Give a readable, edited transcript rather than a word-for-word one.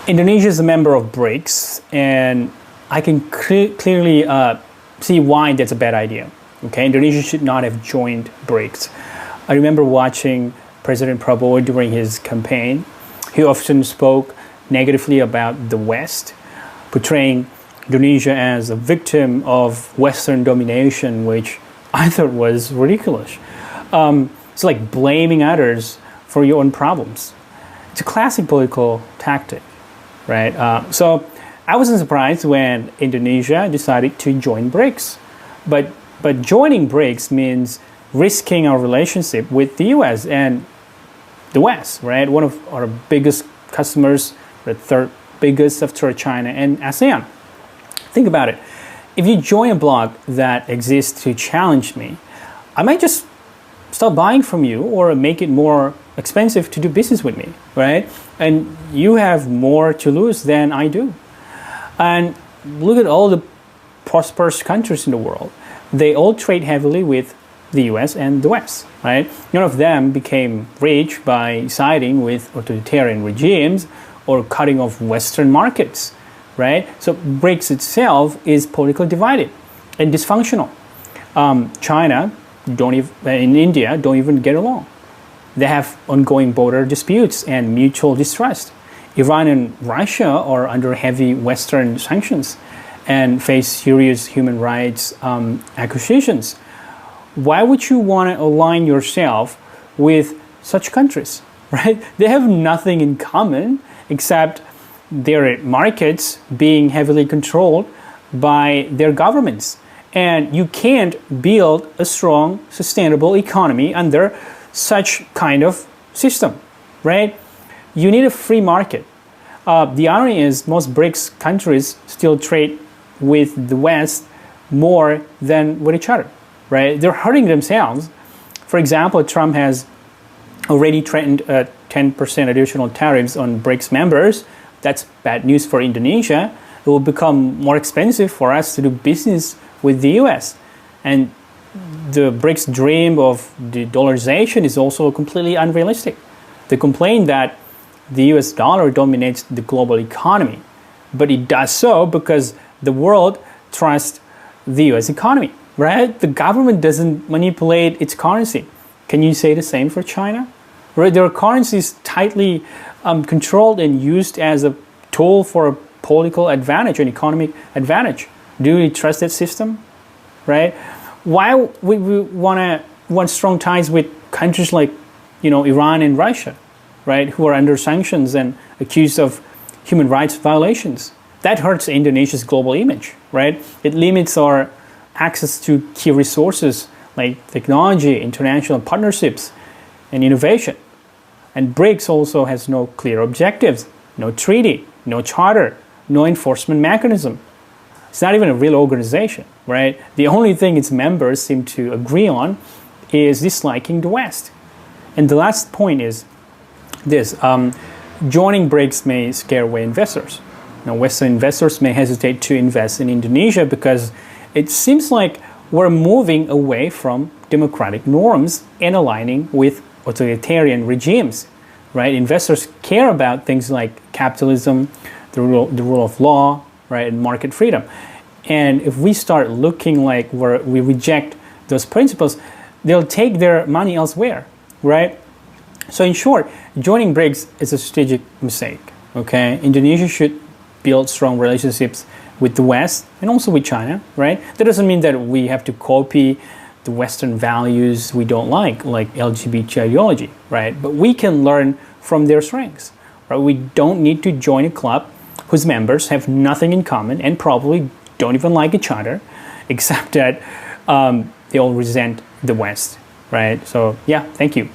Indonesia is a member of BRICS, and I can clearly see why that's a bad idea. Okay, Indonesia should not have joined BRICS. I remember watching President Prabowo during his campaign. He often spoke negatively about the West, portraying Indonesia as a victim of Western domination, which I thought was ridiculous. It's like blaming others for your own problems. It's a classic political tactic, right? So I wasn't surprised when Indonesia decided to join BRICS. But joining BRICS means risking our relationship with the US and the West, right? One of our biggest customers, the third biggest after China and ASEAN. Think about it. If you join a bloc that exists to challenge me, I might just stop buying from you or make it more expensive to do business with me, right? And you have more to lose than I do. And look at all the prosperous countries in the world. They all trade heavily with the US and the West, right? None of them became rich by siding with authoritarian regimes or cutting off Western markets, right? So BRICS itself is politically divided and dysfunctional. China and India don't even get along. They have ongoing border disputes and mutual distrust. Iran and Russia are under heavy Western sanctions and face serious human rights accusations. Why would you want to align yourself with such countries, right? They have nothing in common except their markets being heavily controlled by their governments. And you can't build a strong, sustainable economy under such kind of system, right? You need a free market. The irony is most BRICS countries still trade with the West more than with each other, right? They're hurting themselves. For example, Trump has already threatened 10% additional tariffs on BRICS members. That's bad news for Indonesia. It will become more expensive for us to do business with the US. And the BRICS dream of the dollarization is also completely unrealistic. They complain that the US dollar dominates the global economy, but it does so because the world trusts the US economy, right? The government doesn't manipulate its currency. Can you say the same for China? Right? Their currency is tightly controlled and used as a tool for a political advantage, an economic advantage. Do we trust that system? Right? Why would we want strong ties with countries like, Iran and Russia, right, who are under sanctions and accused of human rights violations? That hurts Indonesia's global image, right? It limits our access to key resources like technology, international partnerships, and innovation. And BRICS also has no clear objectives, no treaty, no charter, no enforcement mechanism. It's not even a real organization, right? The only thing its members seem to agree on is disliking the West. And the last point is this. Joining BRICS may scare away investors. Western investors may hesitate to invest in Indonesia because it seems like we're moving away from democratic norms and aligning with authoritarian regimes, right? Investors care about things like capitalism, the rule of law, right, and market freedom. And if we start looking like we reject those principles, they'll take their money elsewhere, right? So in short, joining BRICS is a strategic mistake, okay? Indonesia should build strong relationships with the West and also with China, right? That doesn't mean that we have to copy the Western values we don't like LGBT ideology, right? But we can learn from their strengths, right? We don't need to join a club whose members have nothing in common and probably don't even like each other, except that they all resent the West, right? So yeah, thank you.